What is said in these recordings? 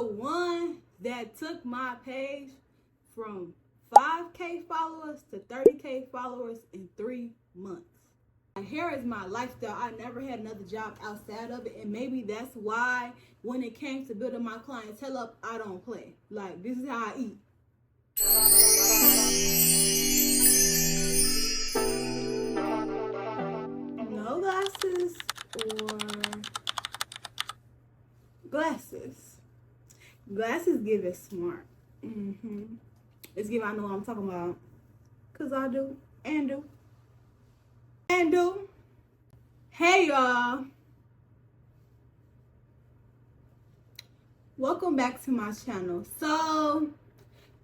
one that took my page from 5K followers to 30K followers in 3 months. Hair is my lifestyle. I never had another job outside of it, and maybe that's why when it came to building my clientele up, I don't play. Like, this is how I eat. No glasses or glasses. Glasses give it smart. It's give I know what I'm talking about. Cause I do and do. And do. Hey y'all. Welcome back to my channel. So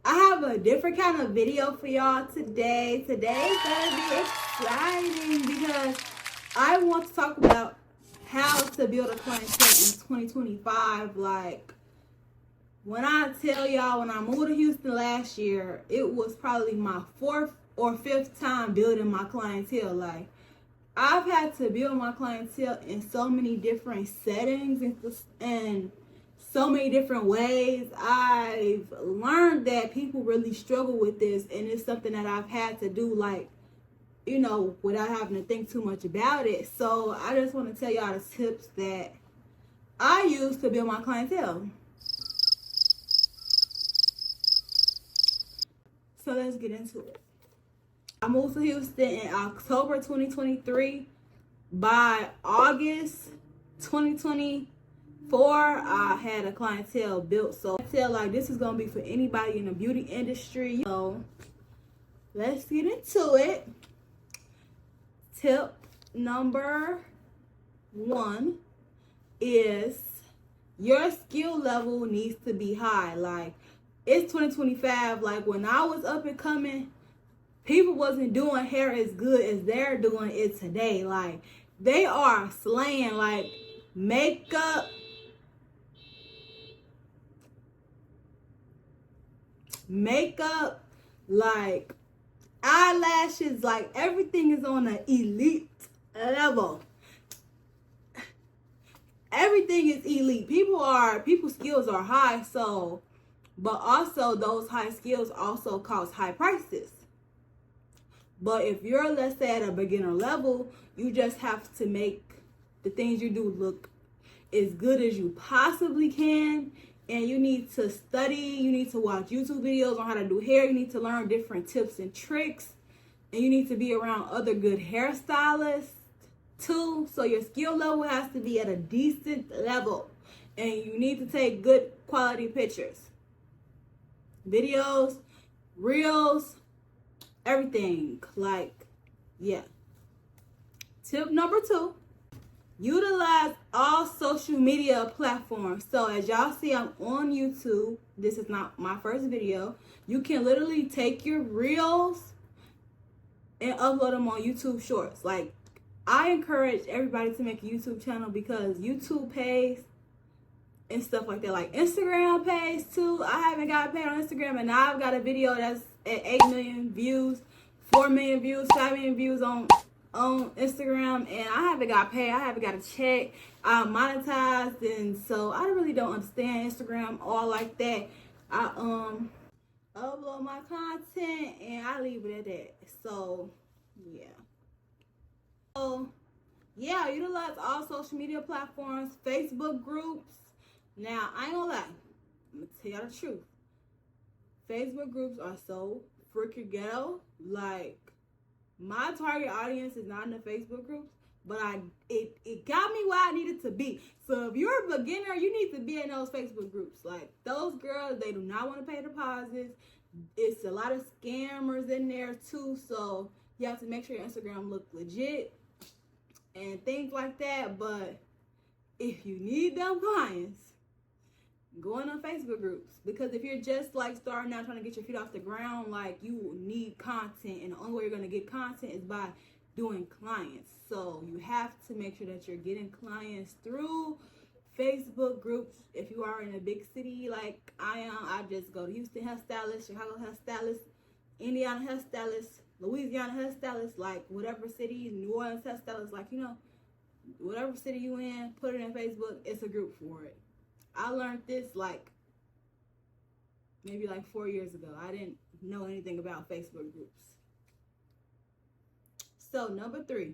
I have a different kind of video for y'all today. Today is gonna be exciting because I want to talk about how to build a clientele in 2025. Like, when I tell y'all, when I moved to Houston last year, it was probably my 4th or 5th time building my clientele. Like, I've had to build my clientele in so many different settings and so many different ways. I've learned that people really struggle with this, and it's something that I've had to do, like, you know, without having to think too much about it. So I just want to tell y'all the tips that I use to build my clientele. So let's get into it. I moved to Houston in October 2023. By August 2024, I had a clientele built. So I feel like this is going to be for anybody in the beauty industry. So let's get into it. Tip number 1 is your skill level needs to be high. Like, it's 2025. Like, when I was up and coming, people wasn't doing hair as good as they're doing it today. Like, they are slaying. Like, makeup, like eyelashes, like everything is on an elite level. Everything is elite. People's skills are high, so, but also those high skills also cost high prices. But if you're, let's say, at a beginner level, you just have to make the things you do look as good as you possibly can. And you need to study, you need to watch YouTube videos on how to do hair, you need to learn different tips and tricks, and you need to be around other good hairstylists too. So your skill level has to be at a decent level, and you need to take good quality pictures, videos, reels, everything. Like, yeah. Tip number 2. Utilize all social media platforms. So as y'all see, I'm on YouTube. This is not my first video. You can literally take your reels and upload them on YouTube Shorts. Like, I encourage everybody to make a YouTube channel because YouTube pays and stuff like that. Like, Instagram pays too. I haven't got paid on Instagram, and now I've got a video that's at 8 million views, 4 million views, 5 million views on Instagram, and I haven't got paid. I haven't got a check. I'm monetized, and so I really don't understand Instagram all like that. I upload my content and I leave it at that. So yeah. So yeah, utilize all social media platforms, Facebook groups. Now, I ain't gonna lie, I'm gonna tell y'all the truth. Facebook groups are so freaking ghetto. Like, my target audience is not in the Facebook groups, but it got me where I needed to be. So if you're a beginner, you need to be in those Facebook groups. Like, those girls, they do not want to pay deposits. It's a lot of scammers in there too. So you have to make sure your Instagram look legit and things like that. But if you need them clients, going on Facebook groups, because if you're just like starting out trying to get your feet off the ground, like, you need content, and the only way you're going to get content is by doing clients. So you have to make sure that you're getting clients through Facebook groups. If you are in a big city like I am, I just go to Houston Hairstylist, Chicago Hairstylist, Indiana Hairstylist, Louisiana Hairstylist, like whatever city, New Orleans Hairstylist, like, you know, whatever city you in, put it in Facebook. It's a group for it. I learned this like maybe like 4 years ago. I didn't know anything about Facebook groups. So number 3,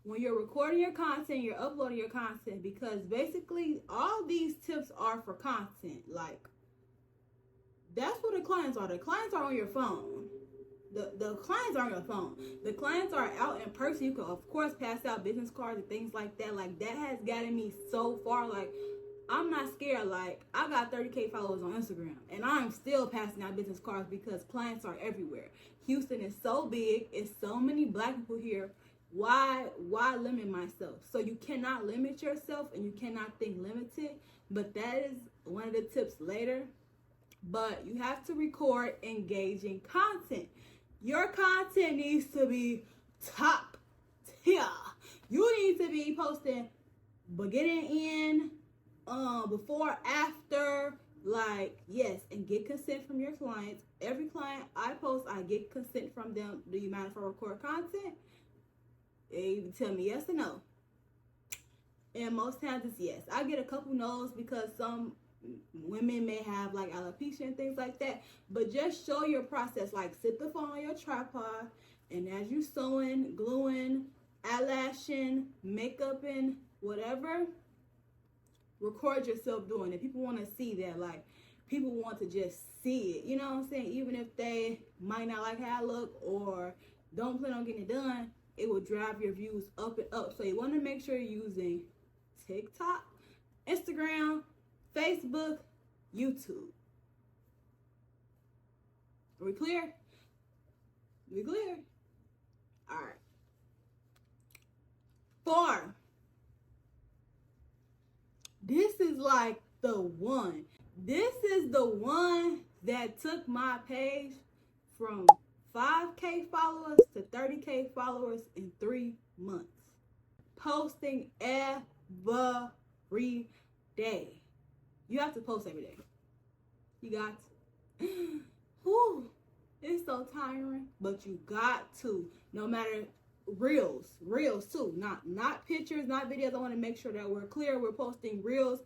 when you're recording your content, you're uploading your content, because basically all these tips are for content. Like, that's what the clients are. The clients are on your phone. The clients are on your phone. The clients are out in person. You can, of course, pass out business cards and things like that. Like, that has gotten me so far. Like, I'm not scared. Like, I got 30K followers on Instagram, and I'm still passing out business cards because clients are everywhere. Houston is so big. It's so many black people here. Why limit myself? So you cannot limit yourself, and you cannot think limited. But that is one of the tips later. But you have to record engaging content. Your content needs to be top tier. You need to be posting beginning, end, before, after, like, yes, and get consent from your clients. Every client I post, I get consent from them. Do you mind if I record content? You tell me yes or no. And most times it's yes. I get a couple no's because some women may have like alopecia and things like that, but just show your process. Like, sit the phone on your tripod, and as you sewing, gluing, eyelashing, makeuping, whatever, record yourself doing it. People want to see that. Like, people want to just see it, you know what I'm saying? Even if they might not like how I look or don't plan on getting it done, it will drive your views up and up. So you want to make sure you're using TikTok, Instagram, Facebook, YouTube. Are we clear? We clear? All right. 4. This is like the one. This is the one that took my page from 5K followers to 30K followers in 3 months. Posting every day. You have to post every day. You got to. Whew. It's so tiring, but you got to. No matter, reels too. Not pictures, not videos. I want to make sure that we're clear. We're posting reels,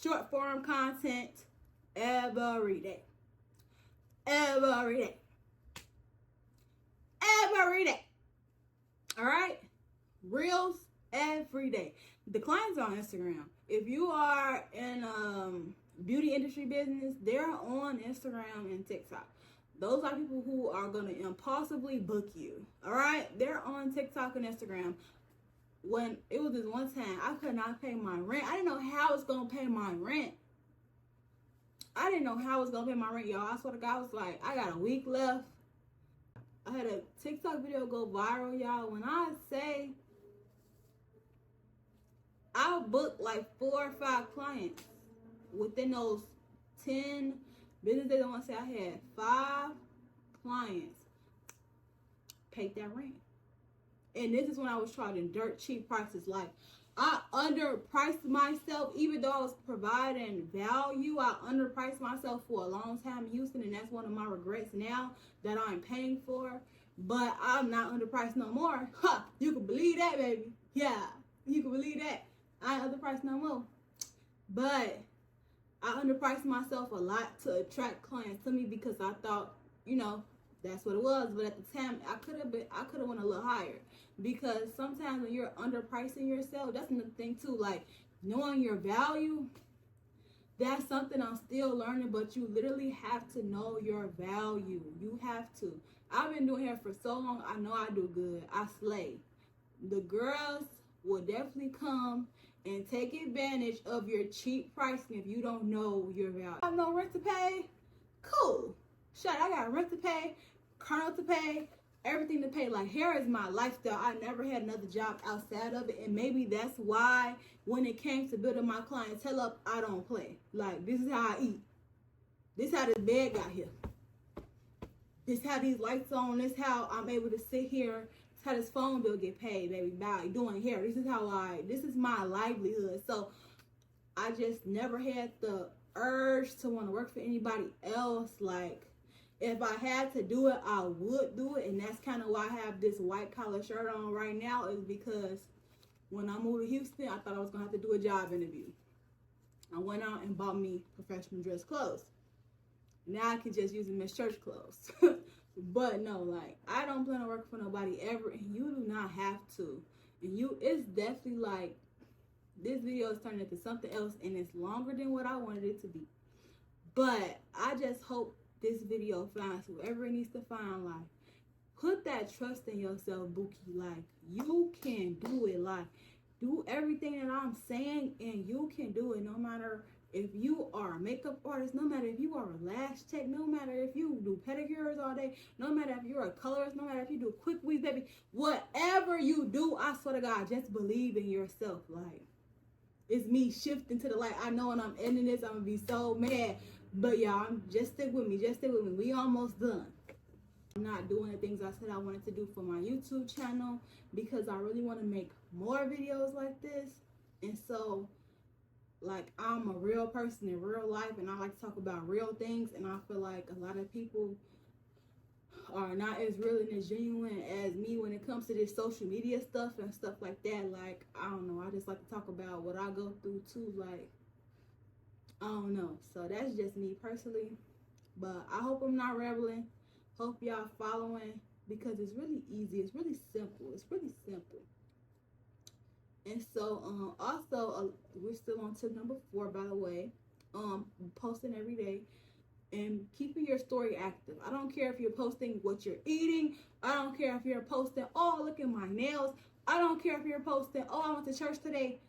short form content every day. Every day. Every day. All right? Reels every day. The clients are on Instagram. If you are in beauty industry business, they're on Instagram and TikTok. Those are people who are going to impulsively book you. All right? They're on TikTok and Instagram. When it was this one time, I could not pay my rent. I didn't know how I was going to pay my rent. I didn't know how I was going to pay my rent, y'all. I swear to God, I was like, I got a week left. I had a TikTok video go viral, y'all. When I say I booked like 4 or 5 clients within those 10 business days. I want to say I had 5 clients paid that rent. And this is when I was charging dirt cheap prices. Like, I underpriced myself, even though I was providing value. I underpriced myself for a long time in Houston, and that's one of my regrets now that I'm paying for. But I'm not underpriced no more. Huh, you can believe that, baby. Yeah, you can believe that. I ain't underpriced no more. But I underpriced myself a lot to attract clients to me because I thought, you know, that's what it was. But at the time, I could have went a little higher, because sometimes when you're underpricing yourself, that's another thing too. Like, knowing your value, that's something I'm still learning. But you literally have to know your value. You have to. I've been doing hair for so long. I know I do good. I slay. The girls will definitely come and take advantage of your cheap pricing if you don't know your value. I have no rent to pay? Cool. Shut, I got rent to pay, car note to pay, everything to pay. Like, hair is my lifestyle. I never had another job outside of it, and maybe that's why when it came to building my clientele up, I don't play. Like, this is how I eat. This is how this bed got here. This is how these lights on. This is how I'm able to sit here. This is how this phone bill get paid, baby, by doing hair. This is my livelihood. So I just never had the urge to want to work for anybody else. Like, if I had to do it, I would do it. And that's kind of why I have this white collar shirt on right now, is because when I moved to Houston, I thought I was going to have to do a job interview. I went out and bought me professional dress clothes. Now I can just use them as church clothes. But no, like, I don't plan on working for nobody ever, and you do not have to. And it's definitely like, this video is turning into something else, and it's longer than what I wanted it to be. But I just hope this video finds whoever it needs to find. Like, put that trust in yourself, Bookie. Like, you can do it. Like, do everything that I'm saying, and you can do it. No matter if you are a makeup artist, no matter if you are a lash tech, no matter if you do pedicures all day, no matter if you're a colorist, no matter if you do quick weave, baby, whatever you do, I swear to God, just believe in yourself. Like, it's me shifting to the light. I know when I'm ending this, I'm gonna be so mad. But y'all, just stick with me. Just stick with me. We almost done. I'm not doing the things I said I wanted to do for my YouTube channel because I really want to make more videos like this. And so, like, I'm a real person in real life, and I like to talk about real things. And I feel like a lot of people are not as real and as genuine as me when it comes to this social media stuff and stuff like that. Like, I don't know, I just like to talk about what I go through too. Like, I don't know. So that's just me personally. But I hope I'm not rambling. Hope y'all following, because it's really easy. It's really simple. It's really simple. And so also we're still on tip number 4, by the way. Posting every day and keeping your story active. I don't care if you're posting what you're eating. I don't care if you're posting, oh, look at my nails. I don't care if you're posting, oh, I went to church today.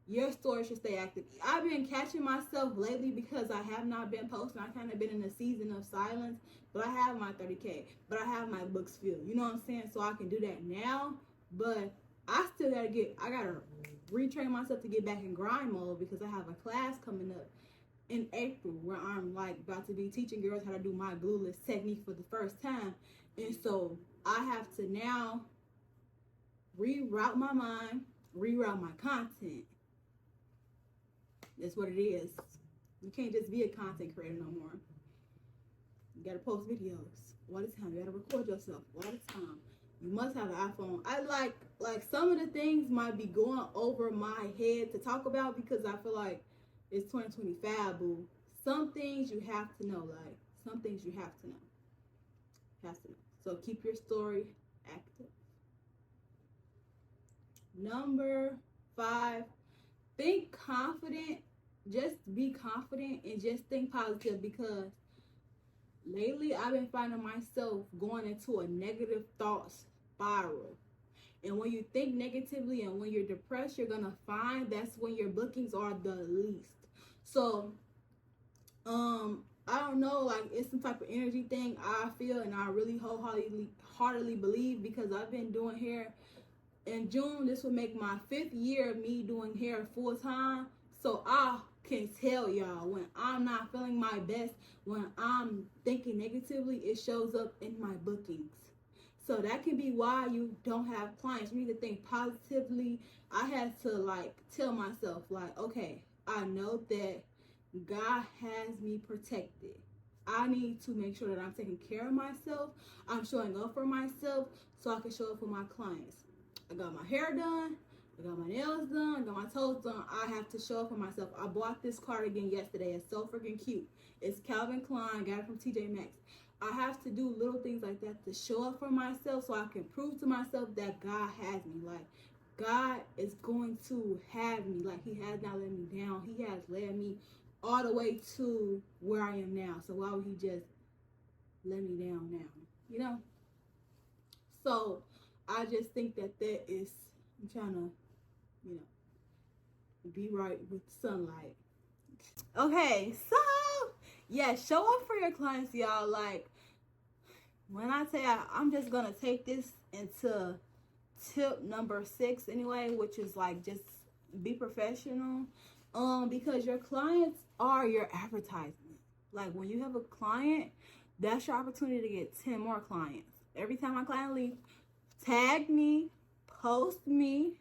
Your story should stay active. I've been catching myself lately because I have not been posting. I kind of been in a season of silence, but I have my 30K, but I have my books filled. You know what I'm saying? So I can do that now, but I still gotta retrain myself to get back in grind mode because I have a class coming up in April where I'm like about to be teaching girls how to do my glueless technique for the first time. And so I have to now reroute my mind, reroute my content. That's what it is. You can't just be a content creator no more. You gotta post videos all the time. You gotta record yourself all the time. You must have an iPhone. I like some of the things might be going over my head to talk about because I feel like it's 2025, boo. Some things you have to know. Like, some things you have to know. Have to know. So keep your story active. Number 5, think confident. Just be confident and just think positive, because lately I've been finding myself going into a negative thought spiral. And when you think negatively and when you're depressed, you're gonna find that's when your bookings are the least. So I don't know, like, it's some type of energy thing I feel, and I really wholeheartedly believe, because I've been doing hair. In June, this will make my 5th year of me doing hair full time. So I can tell y'all, when I'm not feeling my best, when I'm thinking negatively, it shows up in my bookings. So that can be why you don't have clients. You need to think positively. I had to like tell myself, like, okay, I know that God has me protected. I need to make sure that I'm taking care of myself. I'm showing up for myself so I can show up for my clients. I got my hair done. I got my nails done. I got my toes done. I have to show up for myself. I bought this cardigan yesterday. It's so freaking cute. It's Calvin Klein. Got it from TJ Maxx. I have to do little things like that to show up for myself so I can prove to myself that God has me. Like, God is going to have me. Like, he has not let me down. He has led me all the way to where I am now. So why would he just let me down now? You know? So I just think that is, I'm trying to, you know, be right with sunlight. Okay, so yeah, show up for your clients, y'all. Like, when I say I'm just gonna take this into tip number 6 anyway, which is like, just be professional. Because your clients are your advertisement. Like, when you have a client, that's your opportunity to get 10 more clients. Every time my client leaves, tag me, post me,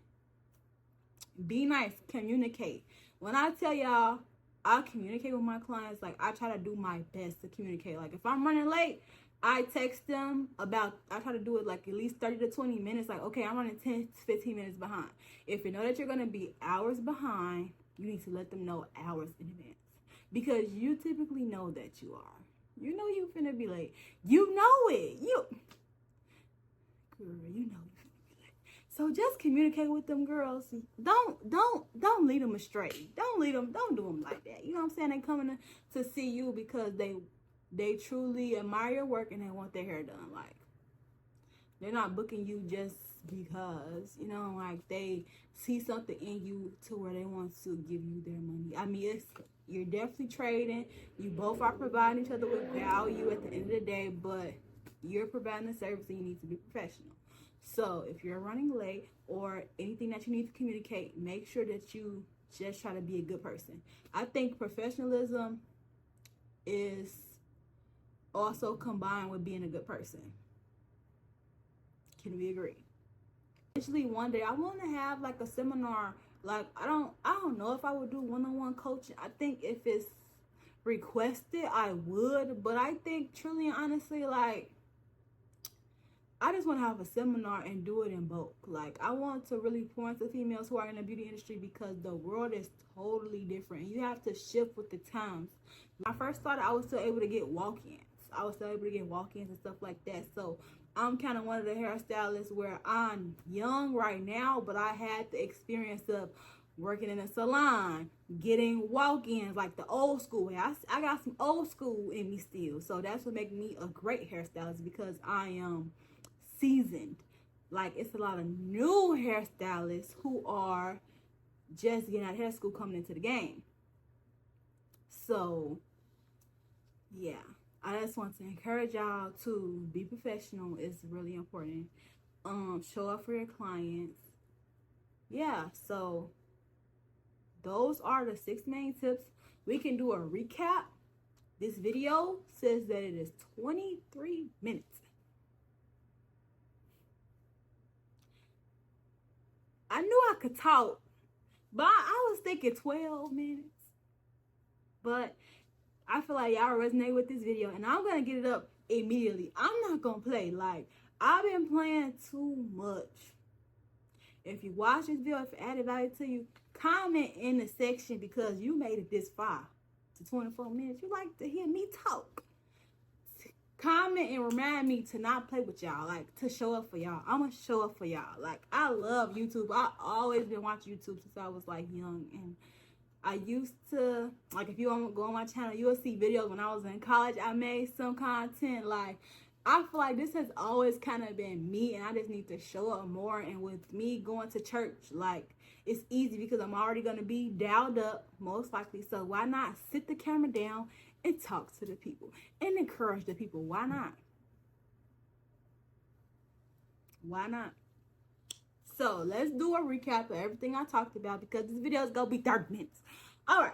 be nice, communicate. When I tell y'all I communicate with my clients, like, I try to do my best to communicate. Like, if I'm running late, I text them I try to do it like at least 30 to 20 minutes. Like, okay, I'm running 10 to 15 minutes behind. If you know that you're going to be hours behind, you need to let them know hours in advance, because you typically know that you are. You know you finna be late. You know it. Girl, you know you finna be late. So just communicate with them girls. Don't lead them astray. Don't do them like that. You know what I'm saying? They coming to see you because they truly admire your work and they want their hair done. Like, they're not booking you just because, you know, like they see something in you to where they want to give you their money. I mean, you're definitely trading. You both are providing each other with value at the end of the day, but you're providing a service and you need to be professional. So if you're running late or anything that you need to communicate, make sure that you just try to be a good person. I think professionalism is also combined with being a good person. Can we agree? Eventually one day I want to have like a seminar. Like I don't know if I would do one-on-one coaching. I think if it's requested I would, but I think truly and honestly, like, I just want to have a seminar and do it in bulk. Like, I want to really pour into females who are in the beauty industry because the world is totally different. You have to shift with the times. When I first started, I was still able to get walk-ins. And stuff like that. So I'm kind of one of the hairstylists where I'm young right now, but I had the experience of working in a salon, getting walk-ins like the old school way. I got some old school in me still. So that's what makes me a great hairstylist, because I am seasoned. Like, it's a lot of new hairstylists who are just getting out of hair school coming into the game. So yeah, I just want to encourage y'all to be professional. It's really important. Show up for your clients. Yeah, so those are the 6 main tips. We can do a recap. This video says that it is 23 minutes. I knew I could talk, but I was thinking 12 minutes. But I feel like y'all resonate with this video, and I'm going to get it up immediately. I'm not going to play. Like, I've been playing too much. If you watch this video, if it added value to you, comment in the section because you made it this far to 24 minutes. You like to hear me talk. Comment and remind me to not play with y'all, like, to show up for y'all. I'm going to show up for y'all. Like, I love YouTube. I always been watching YouTube since I was, like, young, and I used to, like, if you want to go on my channel, you'll see videos when I was in college. I made some content. Like, I feel like this has always kind of been me, and I just need to show up more. And with me going to church, like, it's easy because I'm already going to be dialed up, most likely. So why not sit the camera down and talk to the people and encourage the people? Why not? Why not? So let's do a recap of everything I talked about because this video is going to be 30 minutes. All right.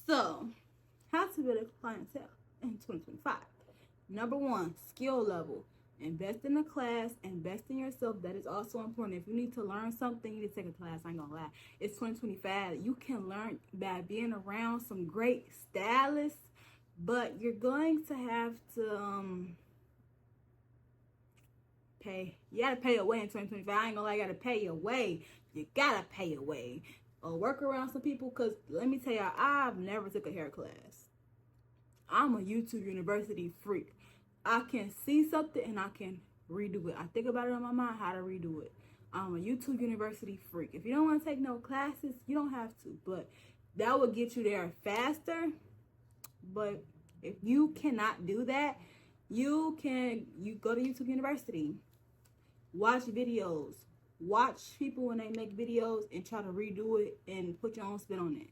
So, how to build a clientele in 2025. Number 1, skill level. Invest in a class. Invest in yourself. That is also important. If you need to learn something, you need to take a class. I ain't going to lie. It's 2025. You can learn by being around some great stylists, but you're going to have to pay. You gotta pay your way in 2025. I ain't gonna lie, you gotta pay your way. You gotta pay your way. Or work around some people, because let me tell y'all, I've never took a hair class. I'm a YouTube University freak. I can see something and I can redo it. I think about it on my mind how to redo it. I'm a YouTube University freak. If you don't want to take no classes, you don't have to, but that will get you there faster. But if you cannot do that, you go to YouTube University. Watch videos. Watch people when they make videos and try to redo it and put your own spin on it.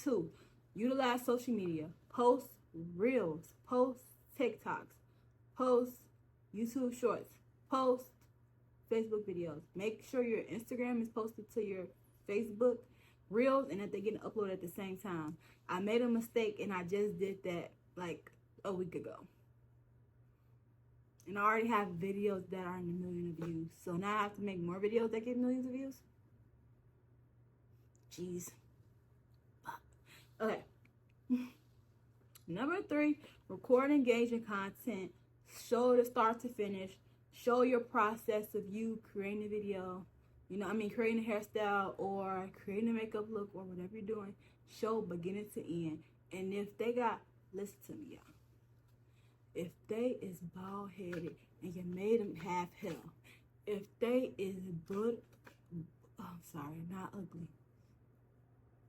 2, utilize social media. Post reels. Post TikToks. Post YouTube shorts. Post Facebook videos. Make sure your Instagram is posted to your Facebook reels and that they're getting uploaded at the same time. I made a mistake and I just did that like a week ago. And I already have videos that are in a million of views. So now I have to make more videos that get millions of views. Jeez. Okay. Number 3, record engaging content. Show the start to finish. Show your process of you creating a video. Creating a hairstyle or creating a makeup look or whatever you're doing. Show beginning to end. And if they got, listen to me, y'all. If they is bald headed and you made them have hair, if they is not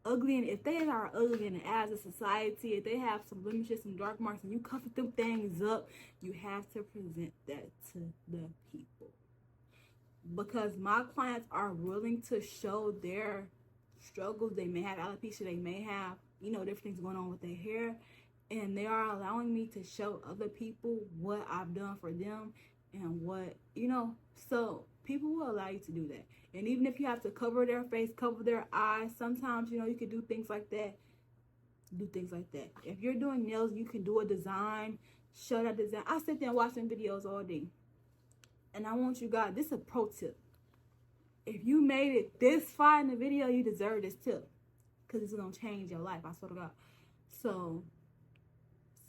ugly, and if they are ugly in the eyes of society, if they have some blemishes, some dark marks, and you cover them things up, you have to present that to the people. Because my clients are willing to show their struggles. They may have alopecia, they may have, different things going on with their hair, and they are allowing me to show other people what I've done for them and what, so people will allow you to do that. And even if you have to cover their face, cover their eyes, sometimes, you can do things like that. If you're doing nails, you can do a design, show that design. I sit there and watch them videos all day. And I want you guys, this is a pro tip. If you made it this far in the video, you deserve this tip. Because it's going to change your life, I swear to God. So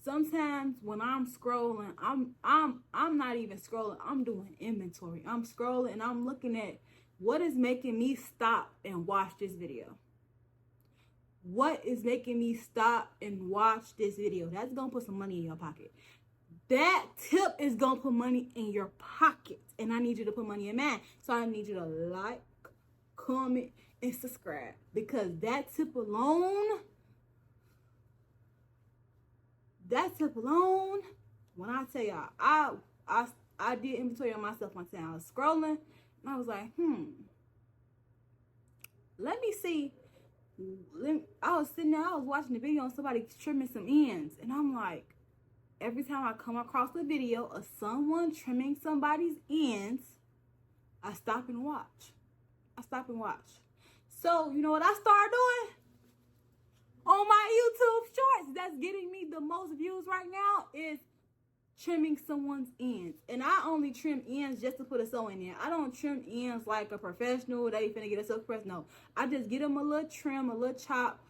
sometimes when I'm scrolling, I'm not even scrolling. I'm doing inventory. I'm scrolling and I'm looking at what is making me stop and watch this video. What is making me stop and watch this video? That's going to put some money in your pocket. That tip is going to put money in your pocket. And I need you to put money in mine. So I need you to like, comment, and subscribe. Because that tip alone, when I tell y'all, I did inventory on myself one time. I was scrolling, and I was like, let me see. I was sitting there, I was watching the video on somebody trimming some ends. And I'm like, every time I come across a video of someone trimming somebody's ends, I stop and watch. So, you know what I started doing? On my YouTube shorts, that's getting me the most views right now, is trimming someone's ends. And I only trim ends just to put a sew in there. I don't trim ends like a professional. They finna get a silk press. No, I just get them a little trim, a little chop.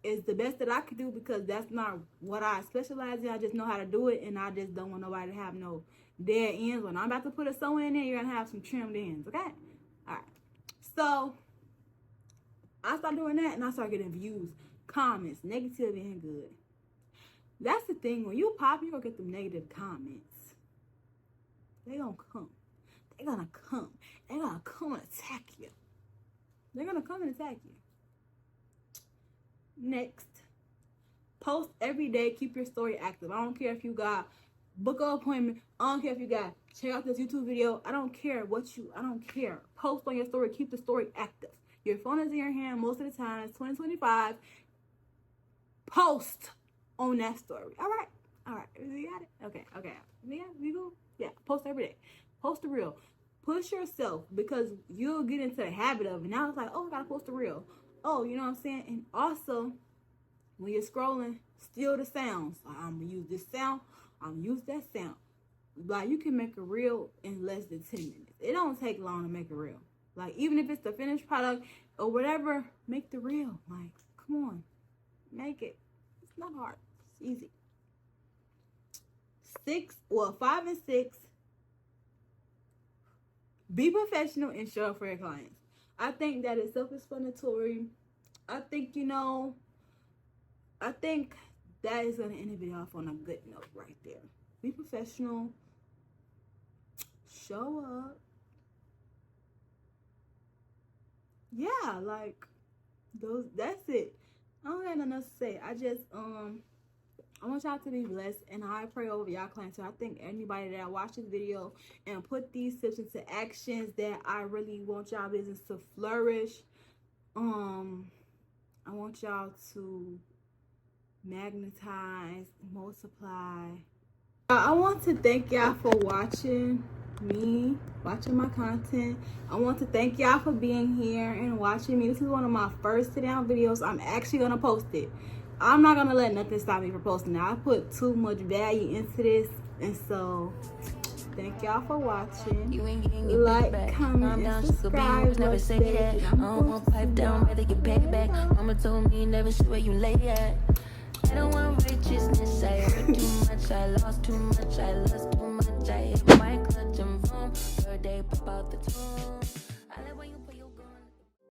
Is the best that I could do, because that's not what I specialize in. I just know how to do it, and I just don't want nobody to have no dead ends. When I'm about to put a sew in there, you're gonna have some trimmed ends, okay? All right. So I started doing that, and I started getting views, comments, negative and good. That's the thing. When you pop, you're gonna get them negative comments. They're gonna come. They're gonna come and attack you. Next, post every day. Keep your story active. I don't care if you got book an appointment. I don't care if you got check out this YouTube video. I don't care. Post on your story. Keep the story active. Your phone is in your hand most of the time. It's 2025. Post on that story. All right. You got it? Okay. Yeah, we go. Yeah, post every day. Post the reel. Push yourself, because you'll get into the habit of it. Now it's like, oh, I gotta post the reel. Oh, you know what I'm saying? And also, when you're scrolling, steal the sounds. Like, I'm going to use this sound. I'm going to use that sound. Like, you can make a reel in less than 10 minutes. It don't take long to make a reel. Like, even if it's the finished product or whatever, make the reel. Like, come on. Make it. It's not hard. It's easy. 5 and 6. Be professional and show up for your clients. I think that is self-explanatory. I think that is going to end the video off on a good note right there. Be professional. Show up. Yeah, like, that's it. I don't got nothing else to say. I want y'all to be blessed, and I pray over y'all clients. So I think anybody that watch this video and put these tips into actions, that I really want y'all business to flourish. I want y'all to magnetize, multiply. I want to thank y'all for watching my content. I want to thank y'all for being here and watching me. This is one of my first sit down videos. I'm actually gonna post it. I'm not gonna let nothing stop me from posting it. I put too much value into this, and so thank y'all for watching. Like, comment, and subscribe. Never say that. I don't want pipe down, rather get paid back. Mama told me never see where you lay at. I don't want righteousness. I heard too much. I lost too much. I lost too much. I hit my clutch and boom. Third day, pop out the tomb. I like when you put your